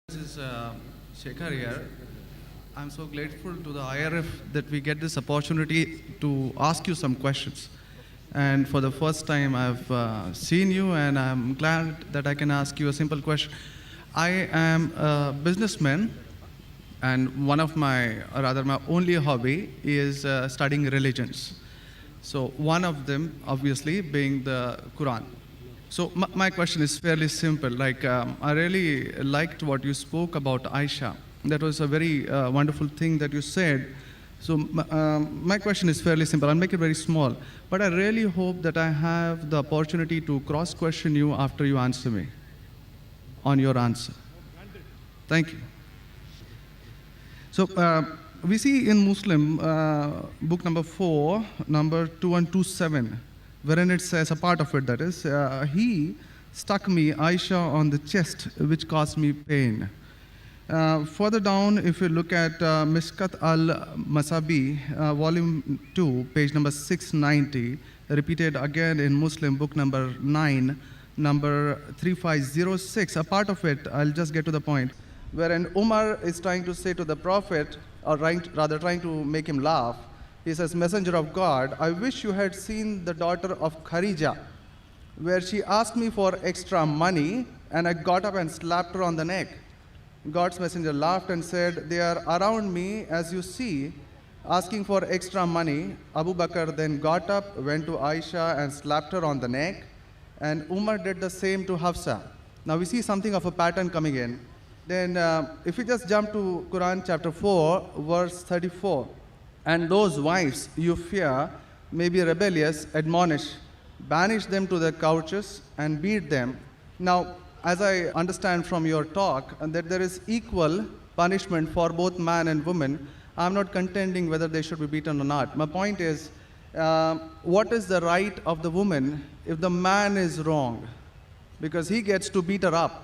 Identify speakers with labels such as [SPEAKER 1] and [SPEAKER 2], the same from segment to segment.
[SPEAKER 1] This is Shekhar here. I'm so grateful to the IRF that we get this opportunity to ask you some questions. And for the first time, I've seen you, and I'm glad that I can ask you a simple question. I am a businessman, and one of my, or rather, my only hobby is studying religions. So, one of them, obviously, being the Quran. So my question is fairly simple. I really liked what you spoke about Aisha. That was a very wonderful thing that you said. So my question is fairly simple. I'll make it very small. But I really hope that I have the opportunity to cross-question you after you answer me on your answer. Thank you. So we see in Muslim book number 4, number 2127, wherein it says, a part of it that is, he stuck me, Aisha, on the chest, which caused me pain. Further down, if you look at Mishkat al-Masabi, volume 2, page number 690, repeated again in Muslim book number 9, number 3506, a part of it, I'll just get to the point, wherein Umar is trying to say to the Prophet, or rather trying to make him laugh. He says, Messenger of God, I wish you had seen the daughter of Kharija, where she asked me for extra money, and I got up and slapped her on the neck. God's messenger laughed and said, they are around me, as you see, asking for extra money. Abu Bakr then got up, went to Aisha and slapped her on the neck, and Umar did the same to Hafsa. Now we see something of a pattern coming in. Then if we just jump to Quran chapter 4, verse 34, and those wives you fear may be rebellious, admonish, banish them to their couches and beat them. Now, as I understand from your talk, that there is equal punishment for both man and woman. I'm not contending whether they should be beaten or not. My point is, what is the right of the woman if the man is wrong? Because he gets to beat her up.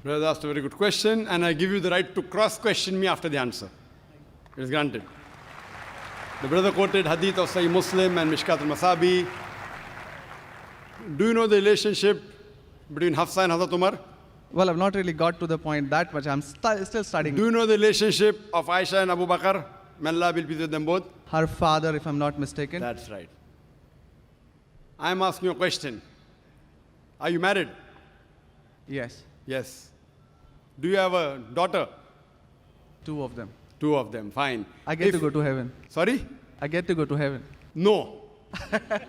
[SPEAKER 2] Brother asked a very good question, and I give you the right to cross-question me after the answer. It is granted. The brother quoted hadith of Sahih Muslim and Mishkat al-Masabi. Do you know the relationship between Hafsa and Hazrat Umar?
[SPEAKER 1] Well, I've not really got to the point that much. I'm still studying.
[SPEAKER 2] Do you know the relationship of Aisha and Abu Bakr? May Allah be pleased with them both.
[SPEAKER 1] Her father, if I'm not mistaken.
[SPEAKER 2] That's right. I'm asking you a question. Are you married?
[SPEAKER 1] Yes.
[SPEAKER 2] Yes. Do you have a daughter?
[SPEAKER 1] 2 of them.
[SPEAKER 2] 2 of them, fine.
[SPEAKER 1] I get to go to heaven.
[SPEAKER 2] Sorry?
[SPEAKER 1] I get to go to heaven.
[SPEAKER 2] No.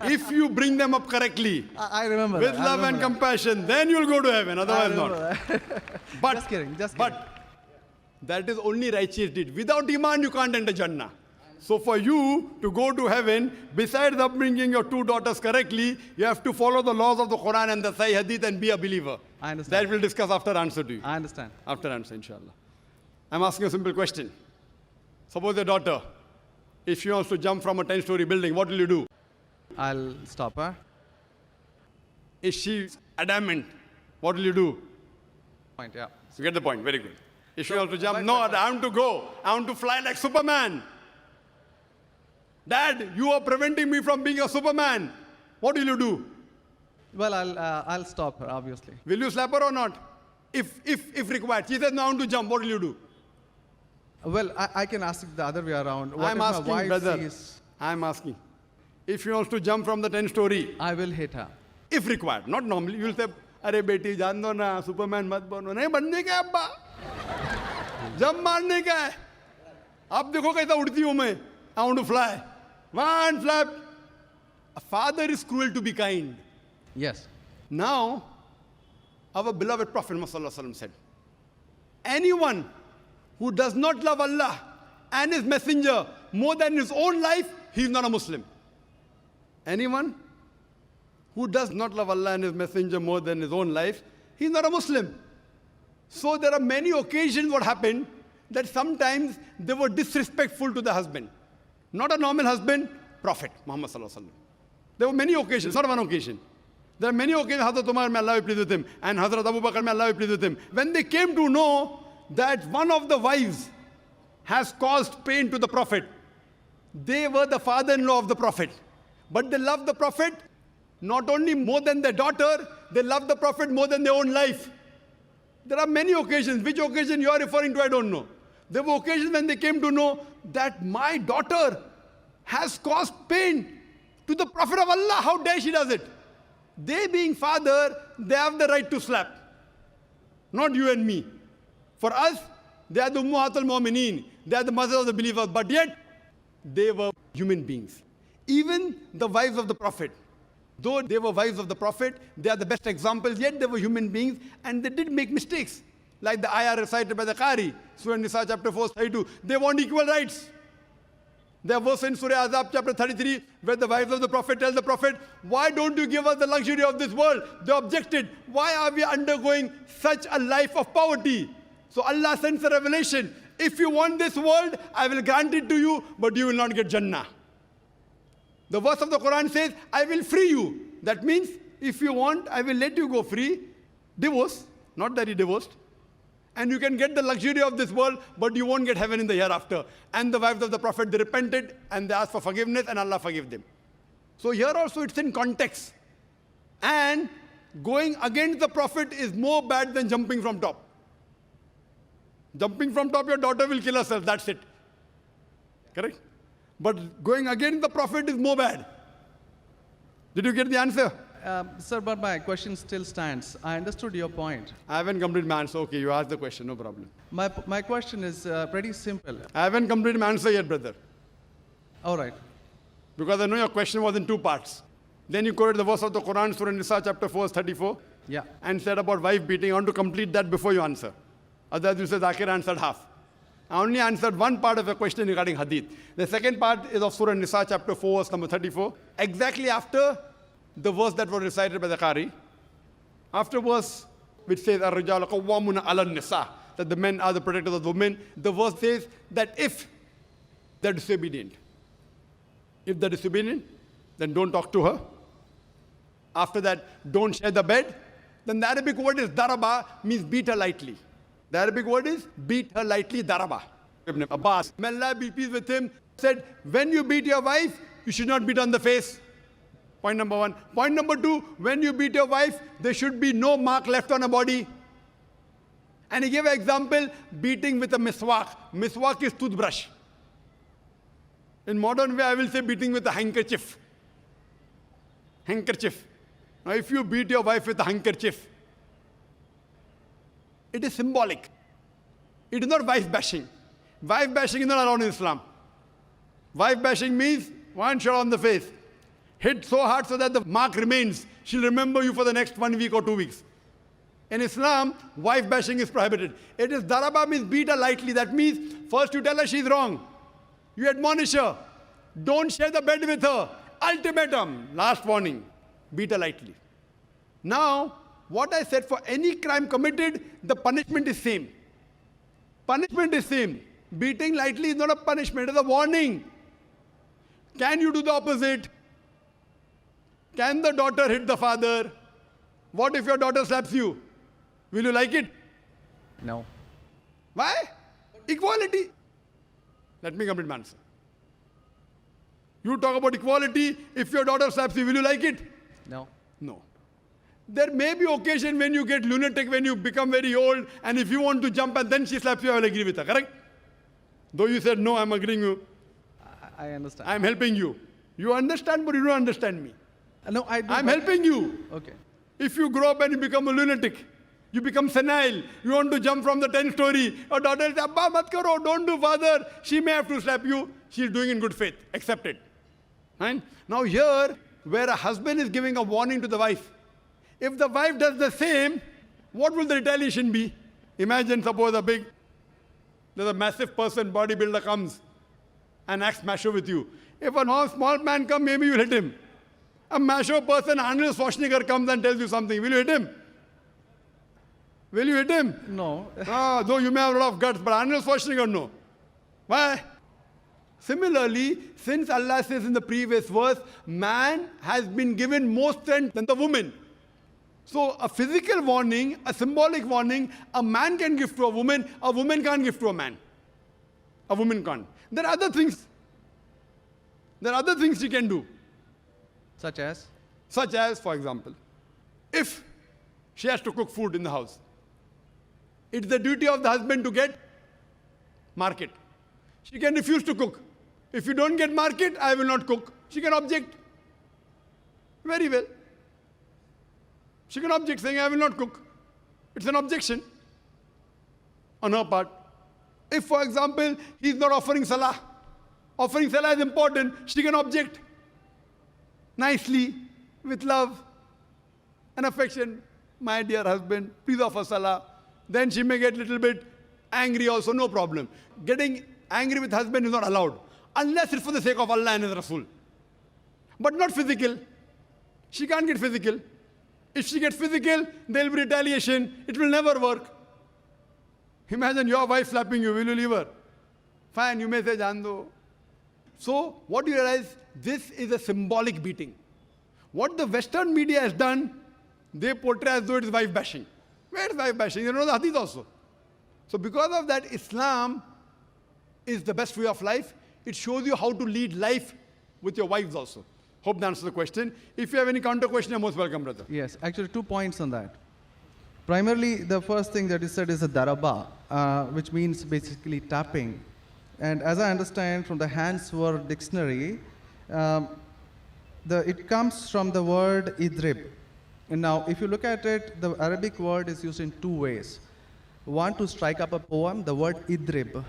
[SPEAKER 2] If you bring them up correctly,
[SPEAKER 1] I remember
[SPEAKER 2] with
[SPEAKER 1] that.
[SPEAKER 2] love and compassion, then you'll go to heaven, otherwise not. But,
[SPEAKER 1] just kidding.
[SPEAKER 2] But that is only righteous deed. Without iman, you can't enter Jannah. So for you to go to heaven, besides upbringing your 2 daughters correctly, you have to follow the laws of the Quran and the Sahih Hadith and be a believer.
[SPEAKER 1] I understand.
[SPEAKER 2] That we'll discuss after answer to you.
[SPEAKER 1] I understand.
[SPEAKER 2] After answer, inshallah. I'm asking a simple question. Suppose your daughter, if she wants to jump from a 10-story building, what will you do?
[SPEAKER 1] I'll stop her.
[SPEAKER 2] Is she adamant? What will you do?
[SPEAKER 1] Point, yeah.
[SPEAKER 2] You get the point, very good. If she wants to jump, no, I want to go. I want to fly like Superman. Dad, you are preventing me from being a Superman. What will you do?
[SPEAKER 1] Well, I'll stop her, obviously.
[SPEAKER 2] Will you slap her or not? If required. She says, no, I want to jump. What will you do?
[SPEAKER 1] Well, I can ask it the other way around. What
[SPEAKER 2] I'm
[SPEAKER 1] if
[SPEAKER 2] asking,
[SPEAKER 1] my wife
[SPEAKER 2] brother.
[SPEAKER 1] sees,
[SPEAKER 2] I'm asking. If she wants to jump from the 10-story,
[SPEAKER 1] I will hit her.
[SPEAKER 2] if required, not normally, you will say, अरे बेटी जान दो ना, Superman मत बनो. नहीं बनने का है अब्बा. जंप मारने का है. अब देखो कैसा उड़ती हूँ मैं. I want to fly. One flap. A father is cruel to be kind.
[SPEAKER 1] Yes.
[SPEAKER 2] Now, our beloved Prophet Muhammad said, anyone who does not love Allah and His Messenger more than his own life, he is not a Muslim. Anyone who does not love Allah and His Messenger more than his own life, he is not a Muslim. So there are many occasions what happened that sometimes they were disrespectful to the husband. Not a normal husband, Prophet Muhammad. There were many occasions, not one occasion. There are many occasions, Hazrat Umar, may Allah be pleased with him, and Hazrat Abu Bakr, may Allah be pleased with him. When they came to know that one of the wives has caused pain to the Prophet, they were the father-in-law of the Prophet. But they loved the Prophet not only more than their daughter, they loved the Prophet more than their own life. There are many occasions. Which occasion you are referring to, I don't know. There were occasions when they came to know that my daughter has caused pain to the Prophet of Allah. How dare she does it? They being father, they have the right to slap. Not you and me. For us, they are the Ummahatul Mu'mineen. They are the mothers of the believers. But yet, they were human beings. Even the wives of the Prophet. Though they were wives of the Prophet, they are the best examples, yet they were human beings and they did make mistakes. Like the ayah recited by the Qari, Surah Nisa chapter 4, 32. They want equal rights. There was in Surah Azab chapter 33, where the wives of the Prophet tell the Prophet, why don't you give us the luxury of this world? They objected, why are we undergoing such a life of poverty? So Allah sends a revelation. If you want this world, I will grant it to you, but you will not get Jannah. The verse of the Quran says, I will free you. That means, if you want, I will let you go free. Divorce, not that he divorced. And you can get the luxury of this world, but you won't get heaven in the hereafter. And the wives of the Prophet, they repented and they asked for forgiveness and Allah forgave them. So here also it's in context. And going against the Prophet is more bad than jumping from top. Jumping from top, your daughter will kill herself, that's it. Correct? But going against the Prophet is more bad. Did you get the answer?
[SPEAKER 1] Sir, but my question still stands. I understood your point.
[SPEAKER 2] I haven't completed my answer. Okay, you asked the question, no problem.
[SPEAKER 1] My question is pretty simple.
[SPEAKER 2] I haven't completed my answer yet, brother.
[SPEAKER 1] All right.
[SPEAKER 2] Because I know your question was in two parts. Then you quoted the verse of the Quran, Surah Nisa, chapter 4, 34.
[SPEAKER 1] Yeah.
[SPEAKER 2] And said about wife beating. I want to complete that before you answer. Otherwise, you said Zakir answered half. I only answered one part of your question regarding hadith. The second part is of Surah Nisa, chapter 4, verse number 34. Exactly after the verse that was recited by the Qari. After verse which says, Ar-Rijalu Qawwamuna 'ala an-Nisa, that the men are the protectors of the women. The verse says that if they're disobedient, then don't talk to her. After that, don't share the bed. Then the Arabic word is daraba, means beat her lightly. The Arabic word is beat her lightly, daraba. Ibn Abbas, may Allah be pleased with him, said, when you beat your wife, you should not beat on the face. Point number one. Point number two, when you beat your wife, there should be no mark left on her body. And he gave an example, beating with a miswak. Miswak is toothbrush. In modern way, I will say beating with a handkerchief. Handkerchief. Now, if you beat your wife with a handkerchief, it is symbolic. It is not wife bashing. Wife bashing is not allowed in Islam. Wife bashing means one shot on the face. Hit so hard so that the mark remains. She'll remember you for the next 1 week or 2 weeks. In Islam, wife bashing is prohibited. It is daraba, means beat her lightly. That means first you tell her she's wrong. You admonish her. Don't share the bed with her. Ultimatum. Last warning. Beat her lightly. Now, what I said, for any crime committed, the punishment is same. Punishment is same. Beating lightly is not a punishment, it is a warning. Can you do the opposite? Can the daughter hit the father? What if your daughter slaps you? Will you like it?
[SPEAKER 1] No.
[SPEAKER 2] Why? Equality. Let me complete my answer. You talk about equality. If your daughter slaps you, will you like it?
[SPEAKER 1] No.
[SPEAKER 2] No. There may be occasion when you get lunatic, when you become very old, and if you want to jump and then she slaps you, I will agree with her, correct? Though you said, no, I'm agreeing with you.
[SPEAKER 1] I understand.
[SPEAKER 2] I'm helping you. You understand, but you don't understand me.
[SPEAKER 1] No, I do.
[SPEAKER 2] I'm helping you.
[SPEAKER 1] Okay.
[SPEAKER 2] If you grow up and you become a lunatic, you become senile, you want to jump from the 10th story, your daughter says, Abba, mat karo, don't do, father. She may have to slap you. She's doing in good faith. Accept it. Right? Now here, where a husband is giving a warning to the wife, if the wife does the same, what will the retaliation be? Imagine, suppose there's a massive person, bodybuilder comes and acts macho with you. If a small man comes, maybe you'll hit him. A macho person, Arnold Schwarzenegger, comes and tells you something. Will you hit him? Will you hit him?
[SPEAKER 1] No.
[SPEAKER 2] Though you may have a lot of guts, but Arnold Schwarzenegger, no. Why? Similarly, since Allah says in the previous verse, man has been given more strength than the woman. So a physical warning, a symbolic warning, a man can give to a woman can't give to a man. A woman can't. There are other things. There are other things she can do.
[SPEAKER 1] Such as?
[SPEAKER 2] Such as, for example, if she has to cook food in the house, It's the duty of the husband to get market. She can refuse to cook. If you don't get market, I will not cook. She can object. Very well. She can object saying, I will not cook. It's an objection on her part. If, for example, he's not offering salah is important, she can object nicely, with love and affection. My dear husband, please offer salah. Then she may get a little bit angry also, no problem. Getting angry with husband is not allowed, unless it's for the sake of Allah and His Rasul. But not physical. She can't get physical. If she gets physical, there will be retaliation. It will never work. Imagine your wife slapping you. Will you leave her? Fine, you may say, Jaan do. So, what do you realize? This is a symbolic beating. What the Western media has done, they portray as though it is wife bashing. Where is wife bashing? You know the hadith also. So, because of that, Islam is the best way of life. It shows you how to lead life with your wives also. Hope that answers the question. If you have any counter question, you're most welcome, brother.
[SPEAKER 1] Yes, actually 2 points on that. Primarily, the first thing that is said is a daraba, which means basically tapping. And as I understand from the Hans Word Dictionary, it comes from the word idrib. And now, if you look at it, the Arabic word is used in 2 ways. One, to strike up a poem, the word idrib,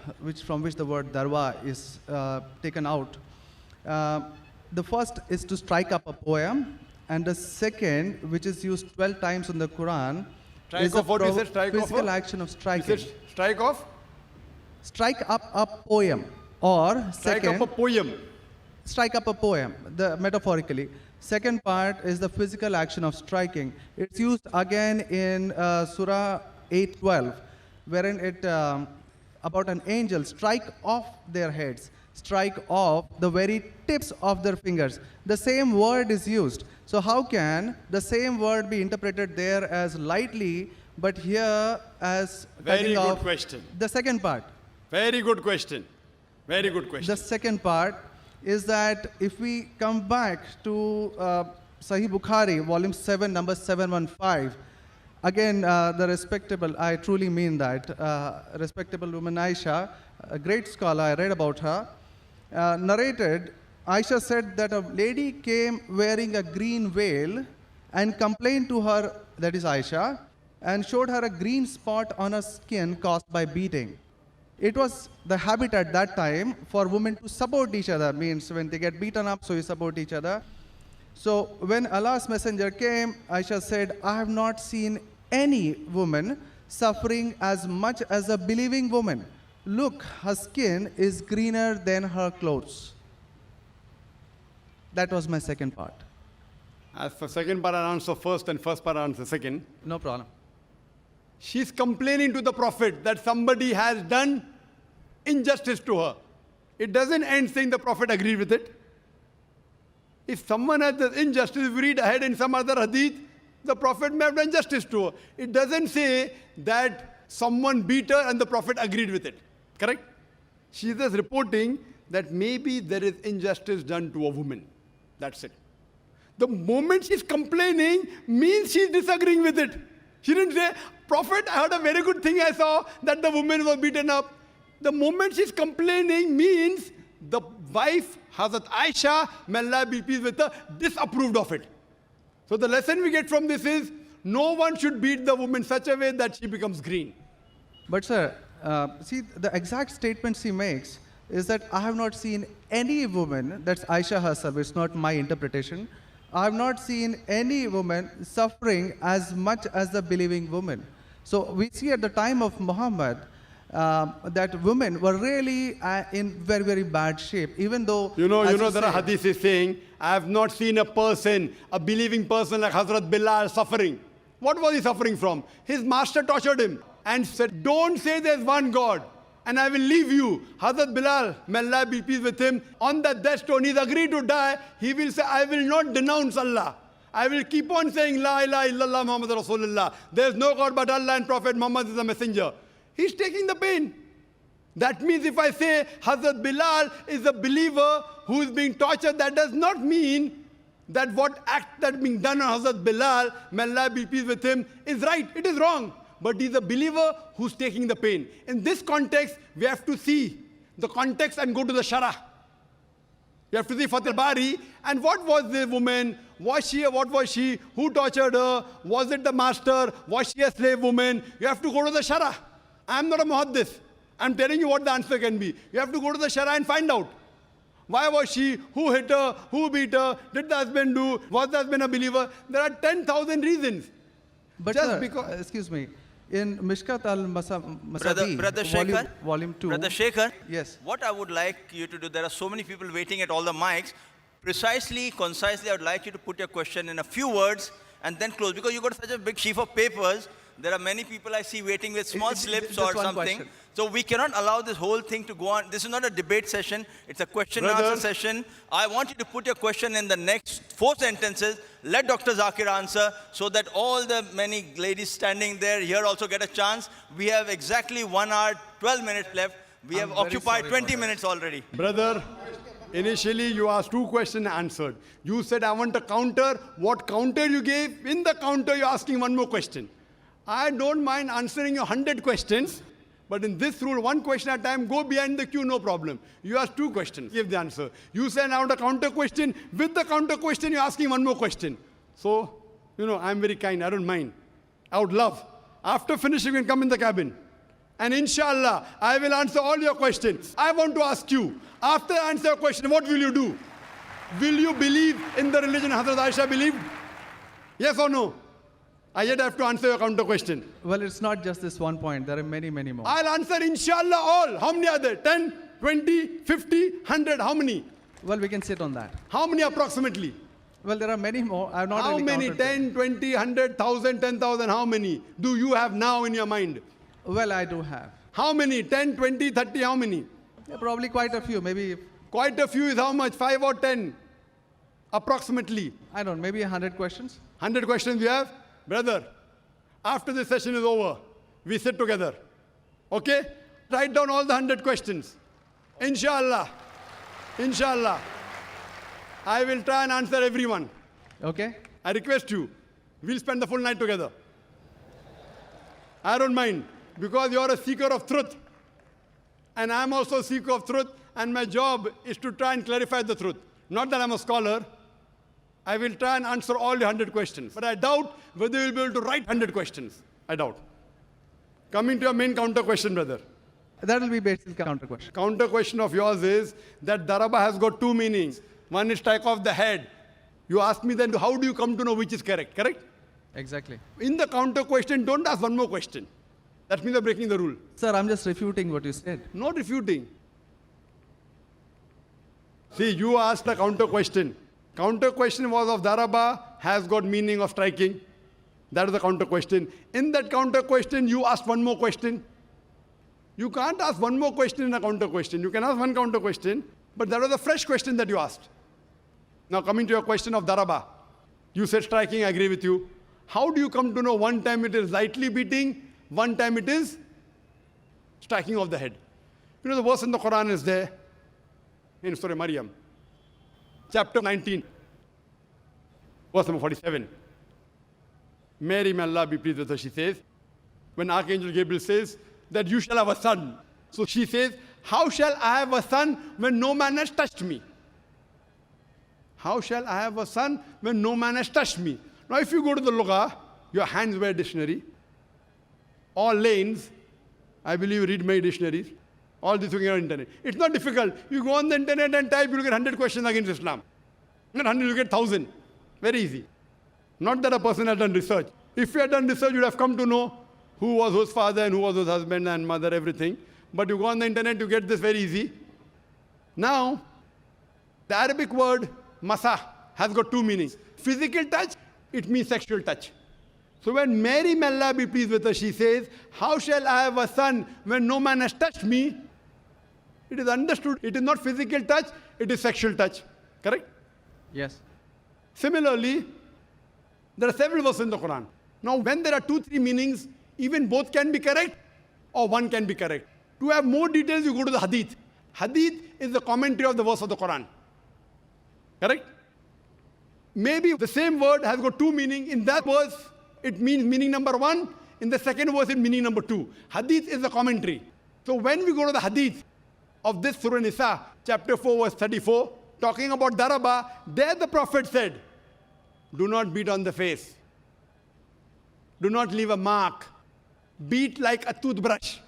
[SPEAKER 1] from which the word darwa is taken out. The first is to strike up a poem, and the second, which is used 12 times in the Quran, is a physical action of striking.
[SPEAKER 2] Strike off?
[SPEAKER 1] Strike up a poem, or
[SPEAKER 2] strike up a poem.
[SPEAKER 1] Strike up a poem, metaphorically. Second part is the physical action of striking. It's used again in Surah 8:12, wherein it about an angel strike off their heads, strike off the very tips of their fingers. The same word is used. So how can the same word be interpreted there as lightly, but here as
[SPEAKER 2] very good question.
[SPEAKER 1] The second part.
[SPEAKER 2] Very good question. Very good question.
[SPEAKER 1] The second part is that if we come back to Sahih Bukhari, volume 7, number 715, again, the respectable, I truly mean that, respectable woman Aisha, a great scholar, I read about her, narrated, Aisha said that a lady came wearing a green veil and complained to her, that is Aisha, and showed her a green spot on her skin caused by beating. It was the habit at that time for women to support each other, means when they get beaten up, so you support each other. So when Allah's messenger came, Aisha said, I have not seen any woman suffering as much as a believing woman. Look, her skin is greener than her clothes. That was my second part.
[SPEAKER 2] As for second part, I answer first, and first part, I answer second.
[SPEAKER 1] No problem.
[SPEAKER 2] She's complaining to the Prophet that somebody has done injustice to her. It doesn't end saying the Prophet agreed with it. If someone has done injustice, if we read ahead in some other hadith, the Prophet may have done justice to her. It doesn't say that someone beat her and the Prophet agreed with it. Correct? She is just reporting that maybe there is injustice done to a woman. That's it. The moment she's complaining means she's disagreeing with it. She didn't say, Prophet, I heard a very good thing I saw, that the woman was beaten up. The moment she's complaining means the wife, Hazrat Aisha, may Allah be pleased with her, disapproved of it. So the lesson we get from this is, no one should beat the woman such a way that she becomes green.
[SPEAKER 1] But sir, see, the exact statement she makes is that I have not seen any woman, that's Aisha herself, it's not my interpretation, I have not seen any woman suffering as much as the believing woman. So we see at the time of Muhammad that women were really in very, very bad shape, even though...
[SPEAKER 2] You know there are hadiths saying, I have not seen a person, a believing person like Hazrat Bilal suffering. What was he suffering from? His master tortured him and said, don't say there's one God and I will leave you. Hazrat Bilal, may Allah be pleased with him, on that death stone, he's agreed to die. He will say, I will not denounce Allah. I will keep on saying, La ilaha illallah Muhammad Rasulullah. There's no God but Allah and Prophet Muhammad is a messenger. He's taking the pain. That means if I say Hazrat Bilal is a believer who is being tortured, that does not mean that what act that being done on Hazrat Bilal, may Allah be pleased with him, is right. It is wrong. but he's a believer who's taking the pain. In this context, we have to see the context and go to the Shara. You have to see Fath al-Bari, and what was the woman? What was she? Who tortured her? Was it the master? Was she a slave woman? You have to go to the Shara. I'm not a muhaddith. I'm telling you what the answer can be. You have to go to the Shara and find out. Why was she? Who hit her? Who beat her? Did the husband do? Was the husband a believer? There are 10,000 reasons.
[SPEAKER 1] But
[SPEAKER 2] Just
[SPEAKER 1] sir,
[SPEAKER 2] because-
[SPEAKER 1] excuse me, in Mishkat al-Masabi,
[SPEAKER 3] Brother Shekhar,
[SPEAKER 1] volume 2.
[SPEAKER 3] Brother Shekhar,
[SPEAKER 1] Yes.
[SPEAKER 3] what I would like you to do, there are so many people waiting at all the mics. Precisely, concisely, I would like you to put your question in a few words and then close. Because you got such a big sheaf of papers, there are many people I see waiting with small slips
[SPEAKER 1] just
[SPEAKER 3] or
[SPEAKER 1] one
[SPEAKER 3] something.
[SPEAKER 1] question.
[SPEAKER 3] So we cannot allow this whole thing to go on. This is not a debate session. It's a question and
[SPEAKER 2] Brother.
[SPEAKER 3] answer session. I want you to put your question in the next 4 sentences. Let Dr. Zakir answer so that all the many ladies standing there here also get a chance. We have exactly 1 hour, 12 minutes left. We have
[SPEAKER 1] very
[SPEAKER 3] occupied
[SPEAKER 1] sorry
[SPEAKER 3] 20
[SPEAKER 1] about
[SPEAKER 3] minutes already.
[SPEAKER 2] Brother, initially you asked 2 questions answered. You said, I want a counter. What counter you gave? In the counter, you're asking 1 more question. I don't mind answering your 100 questions, but in this rule, 1 question at a time, go behind the queue, no problem. You asked 2 questions, give the answer. You said, I want a counter question. With the counter question, you're asking 1 more question. So, I'm very kind, I don't mind. I would love. After finishing, you can come in the cabin. And inshallah, I will answer all your questions. I want to ask you, after I answer your question, what will you do? Will you believe in the religion Hazrat Aisha believed? Yes or no? I yet have to answer your counter question.
[SPEAKER 1] Well, it's not just this one point. There are many, many more.
[SPEAKER 2] I'll answer inshallah all. How many are there? 10, 20, 50, 100? How many?
[SPEAKER 1] Well, we can sit on that.
[SPEAKER 2] How many approximately?
[SPEAKER 1] Well, there are many more. I have not
[SPEAKER 2] How
[SPEAKER 1] really
[SPEAKER 2] many?
[SPEAKER 1] counted them.
[SPEAKER 2] 10, 20, 100, 1,000, 10,000? How many do you have now in your mind?
[SPEAKER 1] Well, I do have.
[SPEAKER 2] How many? 10, 20, 30? How many?
[SPEAKER 1] Yeah, probably quite a few. Maybe,
[SPEAKER 2] Quite a few is how much? 5 or 10? Approximately.
[SPEAKER 1] I don't know, maybe 100 questions.
[SPEAKER 2] 100 questions we have? Brother, after this session is over, we sit together. Okay? Write down all the 100 questions. Inshallah. Inshallah. I will try and answer everyone.
[SPEAKER 1] Okay?
[SPEAKER 2] I request you. We'll spend the full night together. I don't mind, because you're a seeker of truth. And I'm also a seeker of truth, and my job is to try and clarify the truth. Not that I'm a scholar. I will try and answer all your 100 questions. But I doubt whether you'll be able to write 100 questions. I doubt. Coming to your main counter question, brother.
[SPEAKER 1] That will be basically counter question.
[SPEAKER 2] Counter question of yours is that daraba has got 2 meanings. One is strike off the head. You ask me then, how do you come to know which is correct? Correct?
[SPEAKER 1] Exactly.
[SPEAKER 2] In the counter question, don't ask 1 more question. That means you're breaking the rule.
[SPEAKER 1] Sir, I'm just refuting what you said.
[SPEAKER 2] Not refuting. See, you asked a counter question. Counter question was of daraba has got meaning of striking. That is the counter question. In that counter question, you asked 1 more question. You can't ask 1 more question in a counter question. You can ask 1 counter question, but that was a fresh question that you asked. Now coming to your question of daraba. You said striking, I agree with you. How do you come to know one time it is lightly beating, one time it is striking of the head? The verse in the Quran is there, in Surah Maryam, chapter 19, verse number 47. Mary, may Allah be pleased with her, she says, when Archangel Gabriel says that you shall have a son. So she says, how shall I have a son when no man has touched me? How shall I have a son when no man has touched me? Now if you go to the Lugha, your hands wear dictionary, all lanes, I believe you read many dictionaries, all this you can get on the internet. It's not difficult. You go on the internet and type, you'll get 100 questions against Islam. Not 100, you get 1,000. Very easy. Not that a person has done research. If you had done research, you'd have come to know who was whose father and who was whose husband and mother, everything. But you go on the internet, you get this very easy. Now, the Arabic word masa has got 2 meanings. Physical touch, it means sexual touch. So when Mary, may Allah be pleased with her, she says, how shall I have a son when no man has touched me? It is understood. It is not physical touch, it is sexual touch. Correct?
[SPEAKER 1] Yes.
[SPEAKER 2] Similarly, there are several verses in the Quran. Now, when there are 2, 3 meanings, even both can be correct or one can be correct. To have more details, you go to the Hadith. Hadith is the commentary of the verse of the Quran. Correct? Maybe the same word has got 2 meanings. In that verse, it means meaning number 1. in the second verse in meaning number 2. Hadith is a commentary. So when we go to the hadith of this Surah Nisa, chapter 4, verse 34, talking about daraba, there the Prophet said, do not beat on the face. Do not leave a mark. Beat like a toothbrush.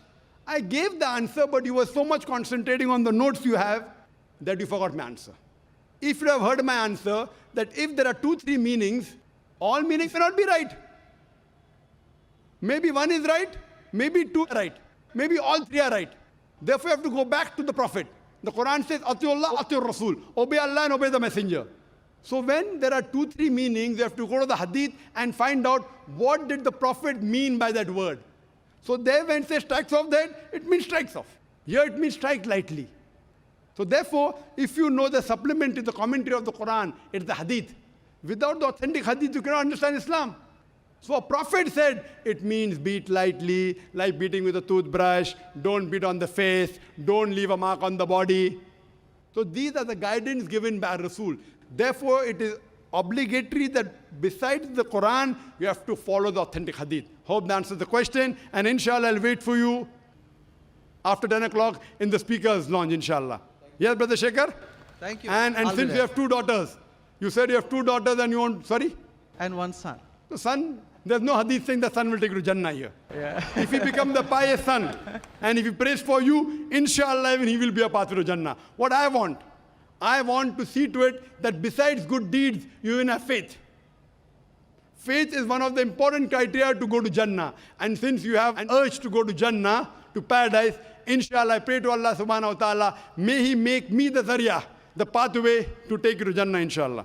[SPEAKER 2] I gave the answer, but you were so much concentrating on the notes you have that you forgot my answer. If you have heard my answer, that if there are 2-3 meanings, all meanings may not be right. Maybe one is right, maybe 2 are right, maybe all 3 are right. Therefore, you have to go back to the Prophet. The Quran says, Atiullah, Atiur Rasul. Obey Allah and obey the Messenger. So when there are 2-3 meanings, you have to go to the hadith and find out what did the Prophet mean by that word. So there when it says strikes off that, it means strikes off. Here it means strike lightly. So therefore, if you know the supplement to the commentary of the Quran, it's the hadith. Without the authentic hadith, you cannot understand Islam. So a prophet said, it means beat lightly, like beating with a toothbrush, don't beat on the face, don't leave a mark on the body. So these are the guidance given by Rasul. Therefore, it is obligatory that besides the Quran, you have to follow the authentic hadith. Hope that answers the question. And inshallah, I'll wait for you after 10 o'clock in the speaker's lounge, inshallah. Yes, Brother Shekhar?
[SPEAKER 1] Thank you.
[SPEAKER 2] And
[SPEAKER 1] I'll be
[SPEAKER 2] since
[SPEAKER 1] there.
[SPEAKER 2] you have 2 daughters, you said you have 2 daughters and you want, sorry?
[SPEAKER 1] And one son.
[SPEAKER 2] The son, there's no hadith saying the son will take you to Jannah here.
[SPEAKER 1] Yeah.
[SPEAKER 2] If he becomes the pious son, and if he prays for you, inshallah, even he will be a path to Jannah. What I want to see to it that besides good deeds, you even have faith. Faith is one of the important criteria to go to Jannah. And since you have an urge to go to Jannah, to paradise, inshallah, I pray to Allah subhanahu wa ta'ala, may He make me the zarya, the pathway to take you to Jannah, inshallah.